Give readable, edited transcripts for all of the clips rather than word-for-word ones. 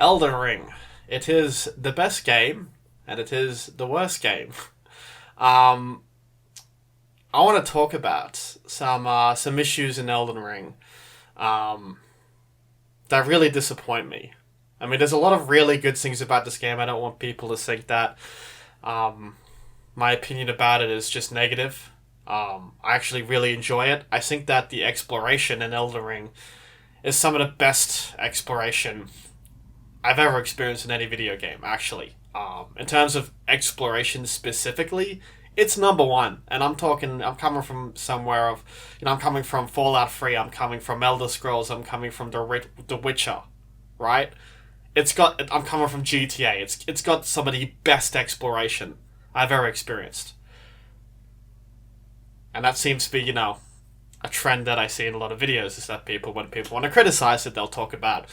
Elden Ring. It is the best game, and it is the worst game. Um, I want to talk about some issues in Elden Ring um, that really disappoint me. I mean, there's a lot of really good things about this game. I don't want people to think that um, my opinion about it is just negative. I actually really enjoy it. I think that the exploration in Elden Ring is some of the best exploration I've ever experienced in any video game, actually. In terms of exploration specifically, it's number one. And I'm coming from somewhere of, I'm coming from Fallout 3, I'm coming from Elder Scrolls, I'm coming from The Witcher, right? I'm coming from GTA. It's got some of the best exploration I've ever experienced. And that seems to be, a trend that I see in a lot of videos is that when people want to criticize it, they'll talk about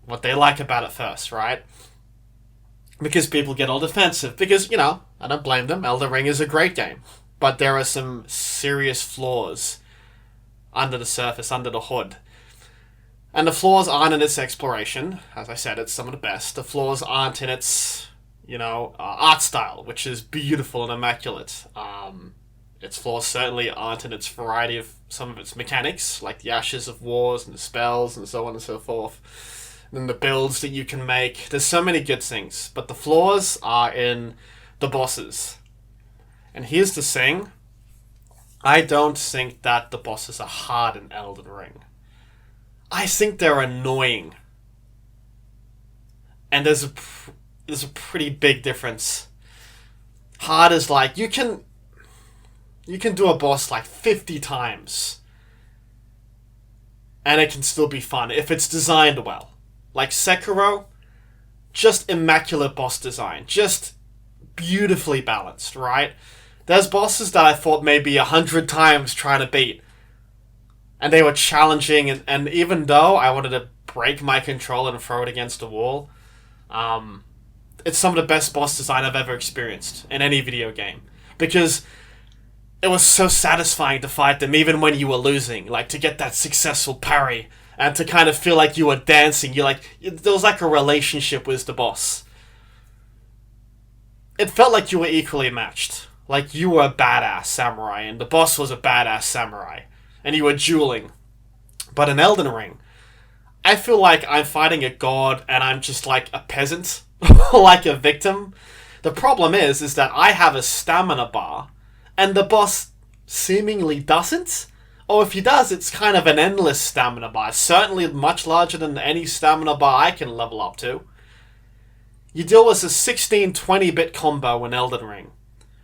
what they like about it first, right? Because people get all defensive. Because, I don't blame them. Elden Ring is a great game. But there are some serious flaws under the surface, under the hood. And the flaws aren't in its exploration. As I said, it's some of the best. The flaws aren't in its, art style, which is beautiful and immaculate. Its flaws certainly aren't in its variety of some of its mechanics, like the Ashes of Wars and the spells and so on and so forth. And then the builds that you can make. There's so many good things. But the flaws are in the bosses. And here's the thing. I don't think that the bosses are hard in Elden Ring. I think they're annoying. And there's a pretty big difference. Hard is like, you can do a boss like 50 times. And it can still be fun if it's designed well. Like Sekiro, just immaculate boss design. Just beautifully balanced, right? There's bosses that I thought maybe 100 times trying to beat. And they were challenging, and even though I wanted to break my controller and throw it against the wall, it's some of the best boss design I've ever experienced in any video game. Because it was so satisfying to fight them even when you were losing. Like, to get that successful parry, and to kind of feel like you were dancing. There was like a relationship with the boss. It felt like you were equally matched. Like you were a badass samurai, and the boss was a badass samurai. And you were dueling. But in Elden Ring, I feel like I'm fighting a god and I'm just like a peasant. Like a victim. The problem is that I have a stamina bar and the boss seemingly doesn't. Or if he does, it's kind of an endless stamina bar. Certainly much larger than any stamina bar I can level up to. You deal with a 16-20-bit combo in Elden Ring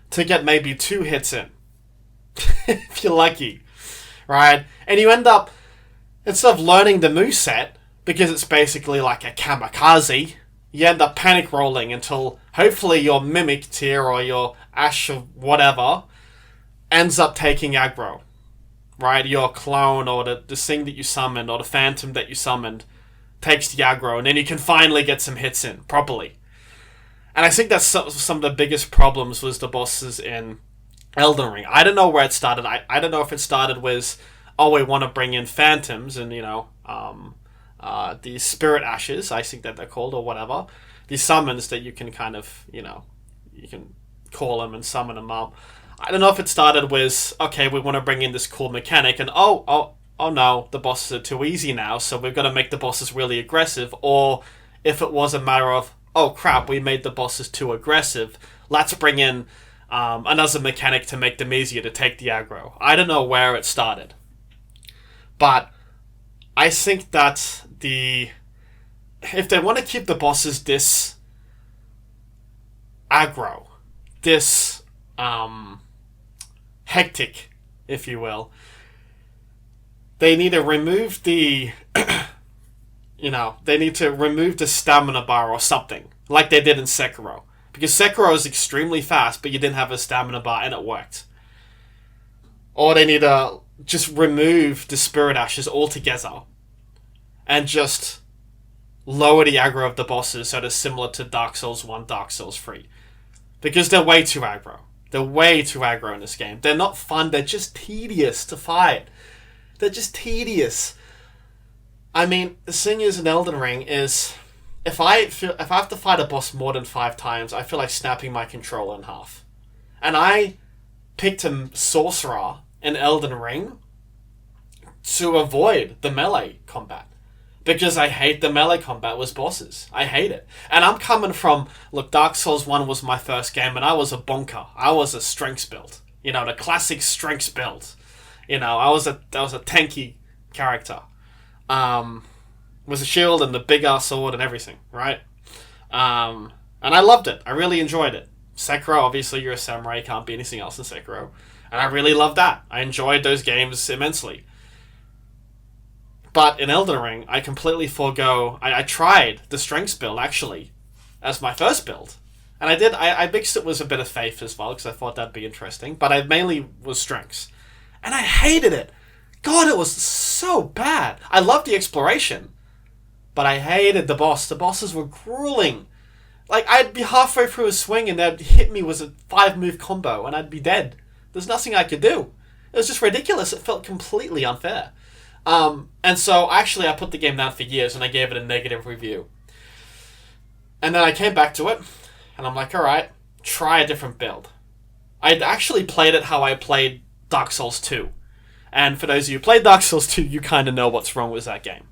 to get maybe 2 hits in. If you're lucky. Right? And you end up, instead of learning the moveset, because it's basically like a kamikaze, you end up panic rolling until hopefully your mimic tier or your ash or whatever ends up taking aggro. Right? Your clone or the thing that you summoned or the phantom that you summoned takes the aggro, and then you can finally get some hits in properly. And I think that's some of the biggest problems was the bosses in Elden Ring. I don't know where it started. I don't know if it started with, we want to bring in phantoms and, the spirit ashes, I think that they're called, or whatever. These summons that you can kind of, you can call them and summon them up. I don't know if it started with, okay, we want to bring in this cool mechanic, and oh no, the bosses are too easy now, so we've got to make the bosses really aggressive, or if it was a matter of, oh crap, we made the bosses too aggressive, let's bring in another mechanic to make them easier to take the aggro. I don't know where it started. But I think that if they want to keep the bosses this aggro, this hectic, if you will, they need to remove they need to remove the stamina bar or something, like they did in Sekiro. Because Sekiro is extremely fast, but you didn't have a stamina bar and it worked. Or they need to just remove the spirit ashes altogether. And just lower the aggro of the bosses so they're similar to Dark Souls 1, Dark Souls 3. Because they're way too aggro. They're way too aggro in this game. They're not fun, they're just tedious to fight. They're just tedious. I mean, the thing is in Elden Ring is if I have to fight a boss more than 5 times, I feel like snapping my controller in half. And I picked a sorcerer in Elden Ring to avoid the melee combat. Because I hate the melee combat with bosses. I hate it. And I'm coming from, look, Dark Souls 1 was my first game, and I was a bonker. I was a strengths build. You know, the classic strengths build. You know, I was a tanky character. With a shield and the big ass sword and everything, right? And I loved it. I really enjoyed it. Sekiro, obviously you're a samurai, you can't be anything else in Sekiro. And I really loved that. I enjoyed those games immensely. But in Elden Ring, I completely forego... I tried the strengths build, actually, as my first build. And I mixed it with a bit of faith as well, because I thought that'd be interesting. But I mainly was strengths. And I hated it. God, it was so bad. I loved the exploration. But I hated the boss. The bosses were grueling. Like, I'd be halfway through a swing and they'd hit me with a 5-move combo and I'd be dead. There's nothing I could do. It was just ridiculous. It felt completely unfair. And so, actually, I put the game down for years and I gave it a negative review. And then I came back to it, and I'm like, alright, try a different build. I'd actually played it how I played Dark Souls 2. And for those of you who played Dark Souls 2, you kind of know what's wrong with that game.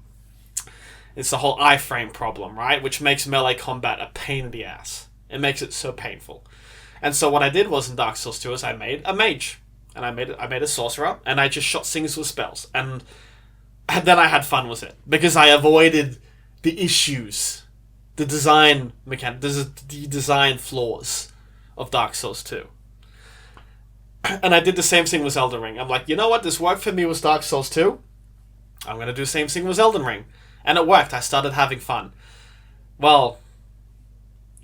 It's the whole iframe problem, right? Which makes melee combat a pain in the ass. It makes it so painful. And so what I did was in Dark Souls 2 is I made a mage. And I made a sorcerer, and I just shot things with spells. And then I had fun with it, because I avoided the issues, the design the design flaws of Dark Souls 2. And I did the same thing with Elden Ring. I'm like, you know what, this worked for me with Dark Souls 2. I'm going to do the same thing with Elden Ring. And it worked. I started having fun. Well,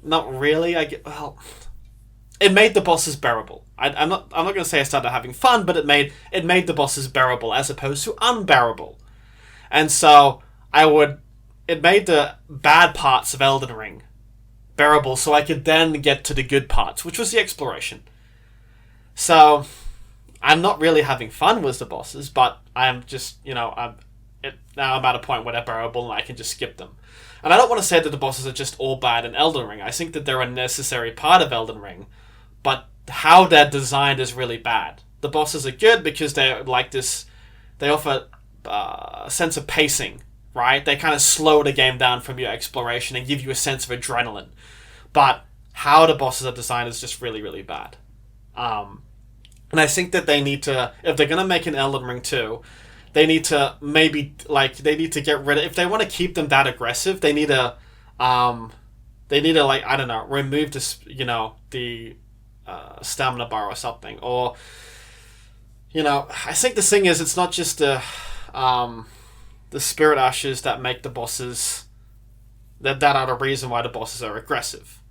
not really. It made the bosses bearable. I'm not going to say I started having fun, but it made the bosses bearable as opposed to unbearable. And so it made the bad parts of Elden Ring bearable, so I could then get to the good parts, which was the exploration. So I'm not really having fun with the bosses, but I'm just, now I'm at a point where they're bearable and I can just skip them. And I don't want to say that the bosses are just all bad in Elden Ring. I think that they're a necessary part of Elden Ring, but how they're designed is really bad. The bosses are good because they're like this, they offer a sense of pacing, right? They kind of slow the game down from your exploration and give you a sense of adrenaline. But how the bosses are designed is just really, really bad. And I think that they need to, if they're going to make an Elden Ring 2, they need to get rid of, if they want to keep them that aggressive, they need to remove this, the stamina bar or something. Or, I think the thing is, it's not just the spirit ashes that make the bosses, that are the reason why the bosses are aggressive.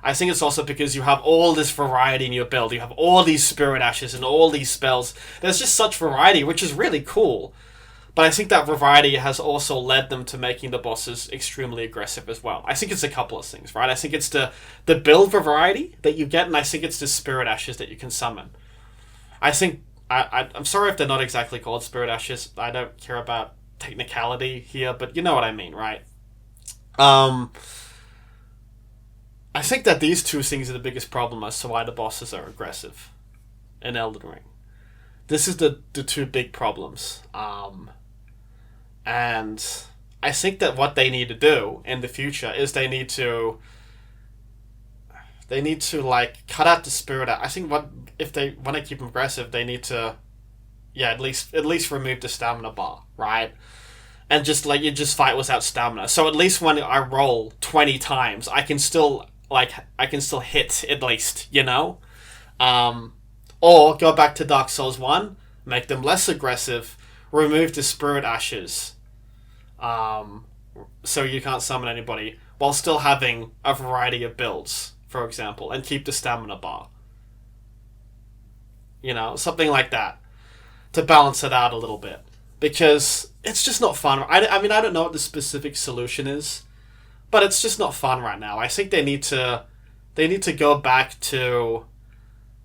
I think it's also because you have all this variety in your build. You have all these spirit ashes and all these spells. There's just such variety, which is really cool. But I think that variety has also led them to making the bosses extremely aggressive as well. I think it's a couple of things, right? I think it's the build variety that you get, and I think it's the spirit ashes that you can summon. I think, I'm sorry if they're not exactly called spirit ashes. I don't care about technicality here, but you know what I mean, right? I think that these two things are the biggest problem as to why the bosses are aggressive in Elden Ring. This is the two big problems. And I think that what they need to do in the future is they need to cut out the spirit. I think if they want to keep them aggressive, they need to at least remove the stamina bar, right? And just you just fight without stamina. So at least when I roll 20 times, I can still hit at least, or go back to Dark Souls 1, make them less aggressive, remove the spirit ashes, so you can't summon anybody, while still having a variety of builds, for example, and keep the stamina bar. Something like that, to balance it out a little bit. Because it's just not fun. I mean, I don't know what the specific solution is, but it's just not fun right now. I think they need to go back to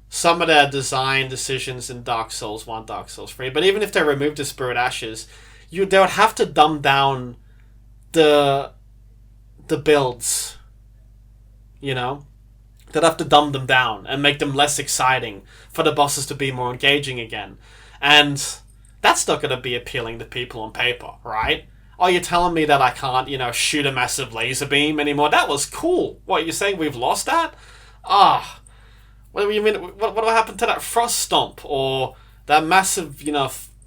some of their design decisions in Dark Souls 1, Dark Souls 3. But even if they remove the Spirit Ashes, they would have to dumb down the the builds, you know? They'd have to dumb them down and make them less exciting for the bosses to be more engaging again. And that's not going to be appealing to people on paper, right? Oh, you're telling me that I can't, shoot a massive laser beam anymore? That was cool. What, you're saying we've lost that? Ah. What do you mean? What happened to that frost stomp? Or that massive,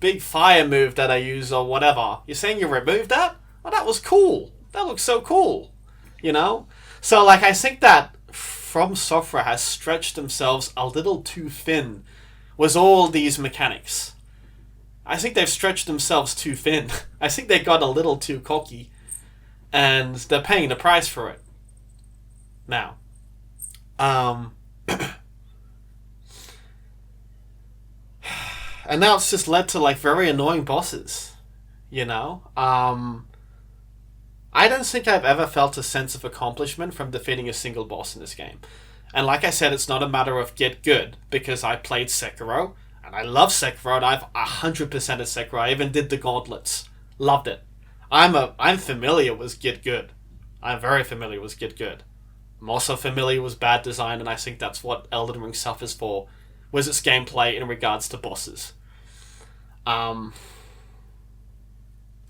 big fire move that I use or whatever? You're saying you removed that? Oh, that was cool. That looks so cool. So, I think that From Software has stretched themselves a little too thin with all these mechanics. I think they've stretched themselves too thin. I think they got a little too cocky. And they're paying the price for it. Now. And now it's just led to, very annoying bosses. I don't think I've ever felt a sense of accomplishment from defeating a single boss in this game. And like I said, it's not a matter of get good, because I played Sekiro, and I love Sekiro, and I've 100% of Sekiro. I even did the gauntlets. Loved it. I'm familiar with get good. I'm very familiar with get good. I'm also familiar with bad design, and I think that's what Elden Ring suffers for, was its gameplay in regards to bosses. And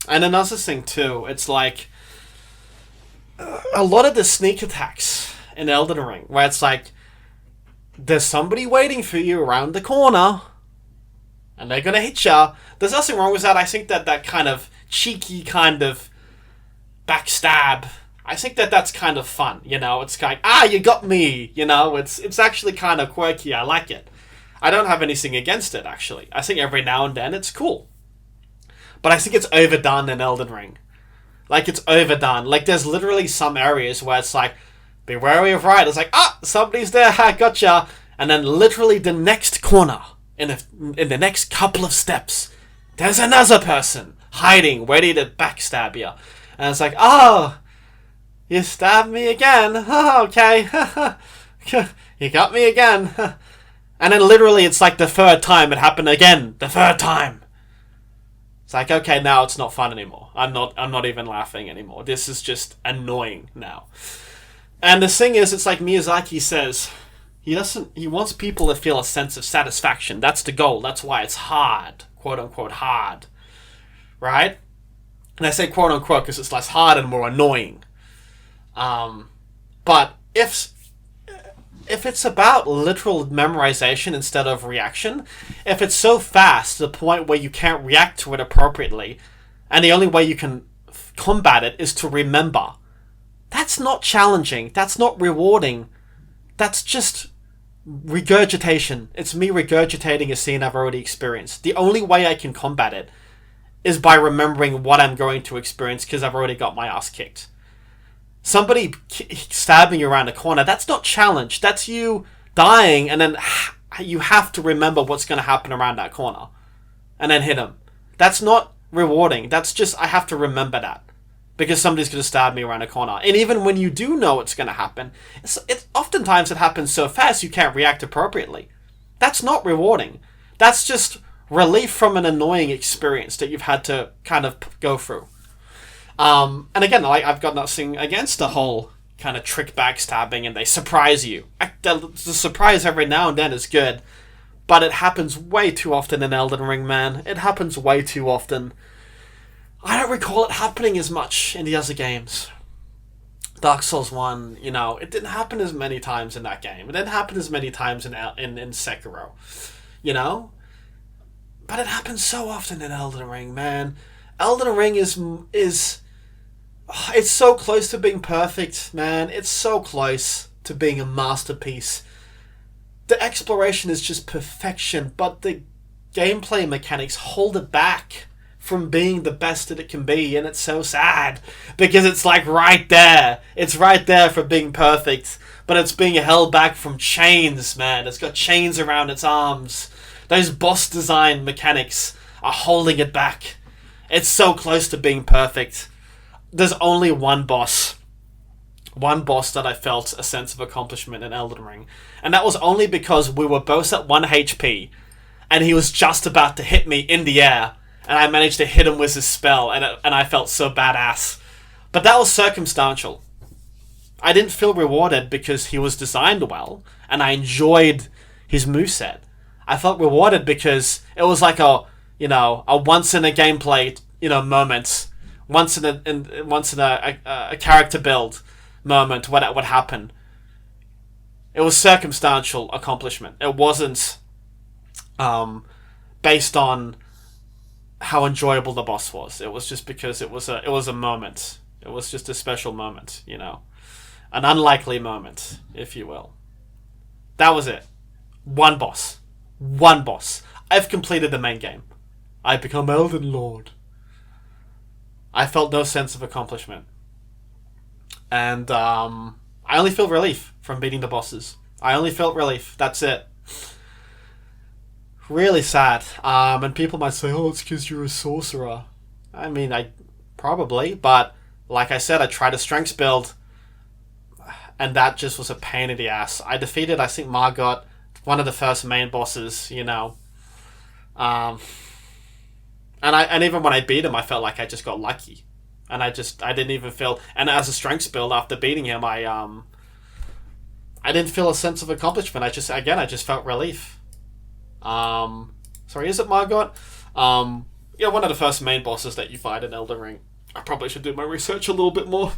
another thing too, it's a lot of the sneak attacks in Elden Ring, where it's there's somebody waiting for you around the corner, and they're gonna hit ya. There's nothing wrong with that. I think that kind of cheeky kind of backstab, I think that's kind of fun, It's you got me, It's actually kind of quirky. I like it. I don't have anything against it, actually. I think every now and then it's cool. But I think it's overdone in Elden Ring. It's overdone. There's literally some areas where it's be wary of right. It's somebody's there, ha, gotcha. And then literally the next corner, in the next couple of steps, there's another person hiding, ready to backstab you. And it's oh, you stabbed me again. Oh, okay. You got me again. And then literally it's the third time it happened again. The third time. It's okay, now it's not fun anymore. I'm not even laughing anymore. This is just annoying now. And the thing is, it's Miyazaki says, he wants people to feel a sense of satisfaction. That's the goal. That's why it's hard. Quote unquote hard. Right? And I say quote unquote because it's less hard and more annoying. But if it's about literal memorization instead of reaction, if it's so fast to the point where you can't react to it appropriately, and the only way you can combat it is to remember, that's not challenging, that's not rewarding, that's just regurgitation. It's me regurgitating a scene I've already experienced. The only way I can combat it is by remembering what I'm going to experience because I've already got my ass kicked. Somebody stabbing you around a corner, that's not challenge. That's you dying, and then you have to remember what's going to happen around that corner. And then hit him. That's not rewarding. That's just, I have to remember that. Because somebody's going to stab me around a corner. And even when you do know what's going to happen, oftentimes it happens so fast you can't react appropriately. That's not rewarding. That's just relief from an annoying experience that you've had to kind of go through. And again, I've got nothing against the whole kind of trick backstabbing and they surprise you. The surprise every now and then is good, but it happens way too often in Elden Ring, man. It happens way too often. I don't recall it happening as much in the other games. Dark Souls 1, it didn't happen as many times in that game. It didn't happen as many times in Sekiro, But it happens so often in Elden Ring, man. Elden Ring is it's so close to being perfect, man. It's so close to being a masterpiece. The exploration is just perfection, but the gameplay mechanics hold it back from being the best that it can be, and it's so sad because it's right there. It's right there for being perfect, but it's being held back from chains, man. It's got chains around its arms. Those boss design mechanics are holding it back. It's so close to being perfect. There's only one boss that I felt a sense of accomplishment in Elden Ring, and that was only because we were both at 1 HP, and he was just about to hit me in the air, and I managed to hit him with his spell, and I felt so badass. But that was circumstantial. I didn't feel rewarded because he was designed well, and I enjoyed his moveset. I felt rewarded because it was like a once in a gameplay, moment, once in a character build moment. What would happen? It was circumstantial accomplishment. It wasn't based on how enjoyable the boss was. It was just because it was a moment. It was just a special moment, an unlikely moment, if you will. That was it. One boss. I've completed the main game. I've become Elden Lord. I felt no sense of accomplishment. And I only feel relief from beating the bosses. I only felt relief. That's it. Really sad. And people might say, oh, it's because you're a sorcerer. I mean, I probably, but like I said, I tried a strengths build, and that just was a pain in the ass. I defeated, I think, Margot, one of the first main bosses, and even when I beat him, I felt like I just got lucky, and I didn't even feel. And as a strengths build, after beating him, I didn't feel a sense of accomplishment. I just felt relief. Sorry, is it Margot? One of the first main bosses that you fight in Elden Ring. I probably should do my research a little bit more.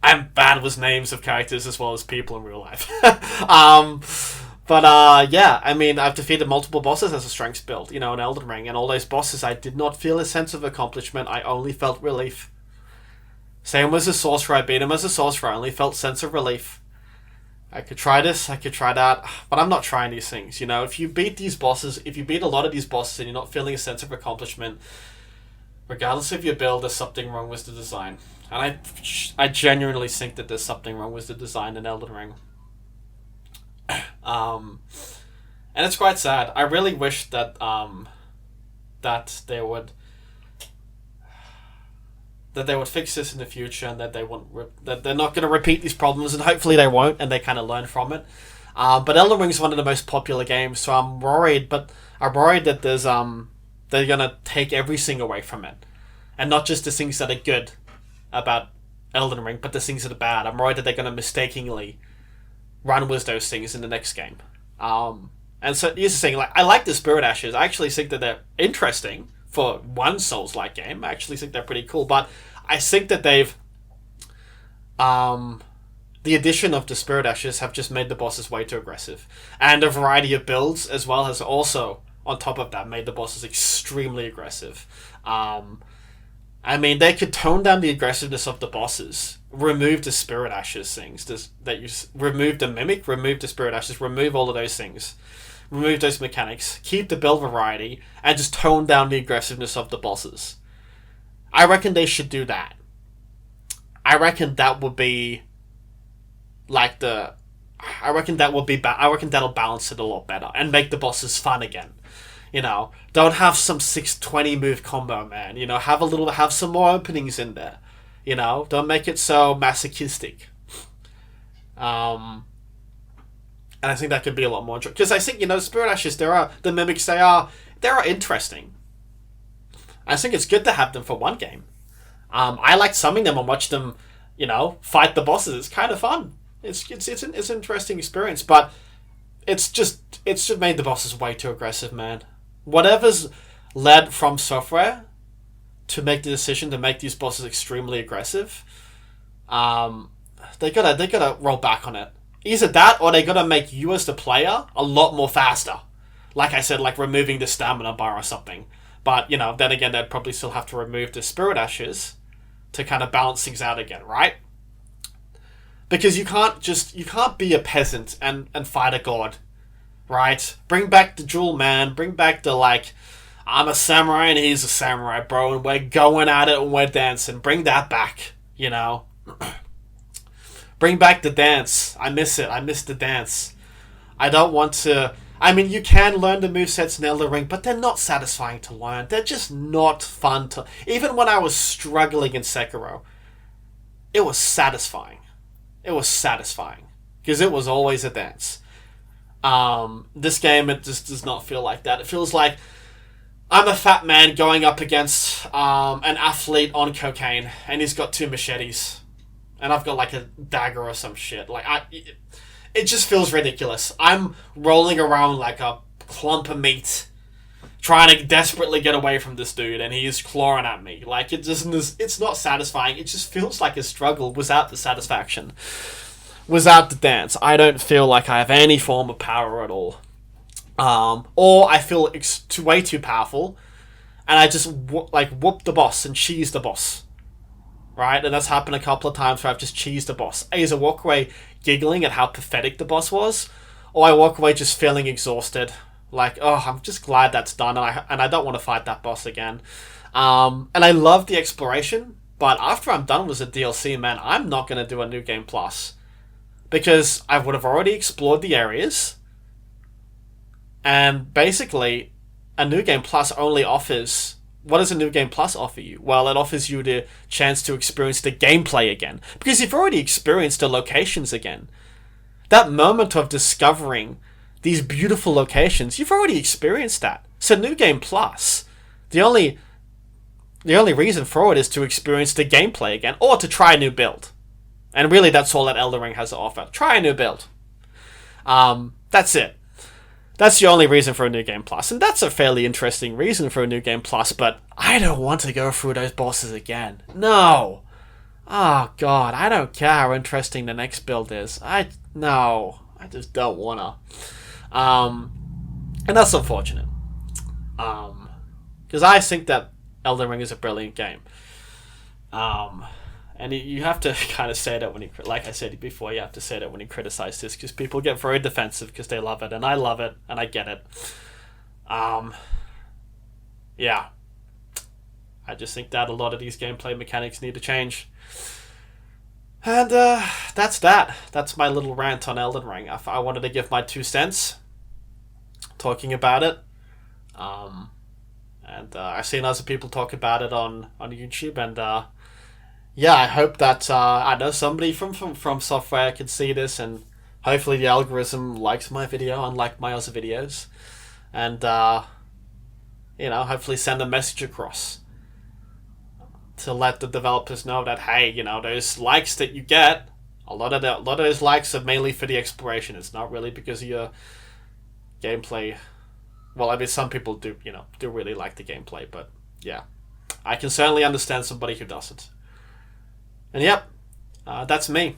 I'm bad with names of characters as well as people in real life. I mean, I've defeated multiple bosses as a strengths build, in Elden Ring, and all those bosses, I did not feel a sense of accomplishment. I only felt relief. Same as a sorcerer. I beat him as a sorcerer. I only felt sense of relief. I could try this, I could try that, but I'm not trying these things, If you beat these bosses, if you beat a lot of these bosses and you're not feeling a sense of accomplishment, regardless of your build, there's something wrong with the design. And I genuinely think that there's something wrong with the design in Elden Ring. And it's quite sad. I really wish that that they would fix this in the future, and that that they're not going to repeat these problems, and hopefully they won't, and they kind of learn from it. But Elden Ring is one of the most popular games, so I'm worried. But I'm worried that they're going to take everything away from it, and not just the things that are good about Elden Ring, but the things that are bad. I'm worried that they're going to mistakenly run with those things in the next game. And so here's the thing: I like the Spirit Ashes. I actually think that they're interesting for one Souls-like game. I actually think they're pretty cool, but I think that they've the addition of the Spirit Ashes have just made the bosses way too aggressive, and a variety of builds as well has also, on top of that, made the bosses extremely aggressive. I mean, they could tone down the aggressiveness of the bosses, remove the Spirit Ashes things, remove the Mimic, remove the Spirit Ashes, remove all of those things, remove those mechanics, keep the build variety, and just tone down the aggressiveness of the bosses. I reckon they should do that. I reckon that would be I reckon that'll balance it a lot better and make the bosses fun again. Don't have some 620 move combo, man. Have some more openings in there. Don't make it so masochistic. And I think that could be a lot more, because I think, Spirit Ashes, the mimics, they are interesting. I think it's good to have them for one game. I like summoning them and watch them, fight the bosses. It's kind of fun. It's an interesting experience, but it's just made the bosses way too aggressive, man. Whatever's led From Software to make the decision to make these bosses extremely aggressive, they gotta roll back on it. Either that, or they gotta make you as the player a lot more faster. Like I said, like removing the stamina bar or something. But then again, they'd probably still have to remove the Spirit Ashes to kind of balance things out again, right? Because you can't be a peasant and fight a god, right? Bring back the duel, man. Bring back the, I'm a samurai and he's a samurai, bro, and we're going at it and we're dancing. Bring that back, Bring back the dance. I miss it. I miss the dance. I don't want to... I mean, you can learn the movesets in Elden Ring, but they're not satisfying to learn. They're just not fun to... Even when I was struggling in Sekiro, it was satisfying. It was satisfying. Because it was always a dance. This game, it just does not feel like that. It feels like I'm a fat man going up against an athlete on cocaine, and he's got two machetes. and I've got like a dagger or some shit. It just feels ridiculous. I'm rolling around like a clump of meat, trying to desperately get away from this dude, and he's clawing at me. Like, it's not satisfying. It just feels like a struggle without the satisfaction, without the dance. I don't feel like I have any form of power at all. Or I feel way too powerful, and I just whoop the boss and cheese the boss. Right? And that's happened a couple of times where I've just cheesed the boss. I either walk away giggling at how pathetic the boss was, or I walk away just feeling exhausted. Like, oh, I'm just glad that's done, and I don't want to fight that boss again. And I love the exploration, but after I'm done with the DLC, man, I'm not going to do a New Game Plus. Because I would have already explored the areas, and basically, a New Game Plus only offers... What does a New Game Plus offer you? Well, it offers you the chance to experience the gameplay again. Because you've already experienced the locations again. That moment of discovering these beautiful locations, you've already experienced that. So New Game Plus, the only reason for it is to experience the gameplay again, or to try a new build. And really, that's all that Elden Ring has to offer. Try a new build. That's it. That's the only reason for a New Game Plus. And that's a fairly interesting reason for a New Game Plus, but I don't want to go through those bosses again. No. Oh, God. I don't care how interesting the next build is. No. I just don't want to. And that's unfortunate. Because I think that Elden Ring is a brilliant game. And you have to kind of say that when you... Like I said before, you have to say that when you criticize this, because people get very defensive because they love it, and I love it, and I get it. Yeah. I just think that a lot of these gameplay mechanics need to change. And that's that. That's my little rant on Elden Ring. I wanted to give my 2 cents talking about it. And I've seen other people talk about it on YouTube, and... yeah, I hope that I know somebody from software can see this, and hopefully the algorithm likes my video, unlike my other videos, and hopefully send a message across to let the developers know that, hey, those likes that you get, a lot of those likes are mainly for the exploration. It's not really because of your gameplay. Well, I mean, some people do really like the gameplay, but yeah, I can certainly understand somebody who doesn't. And yep, that's me.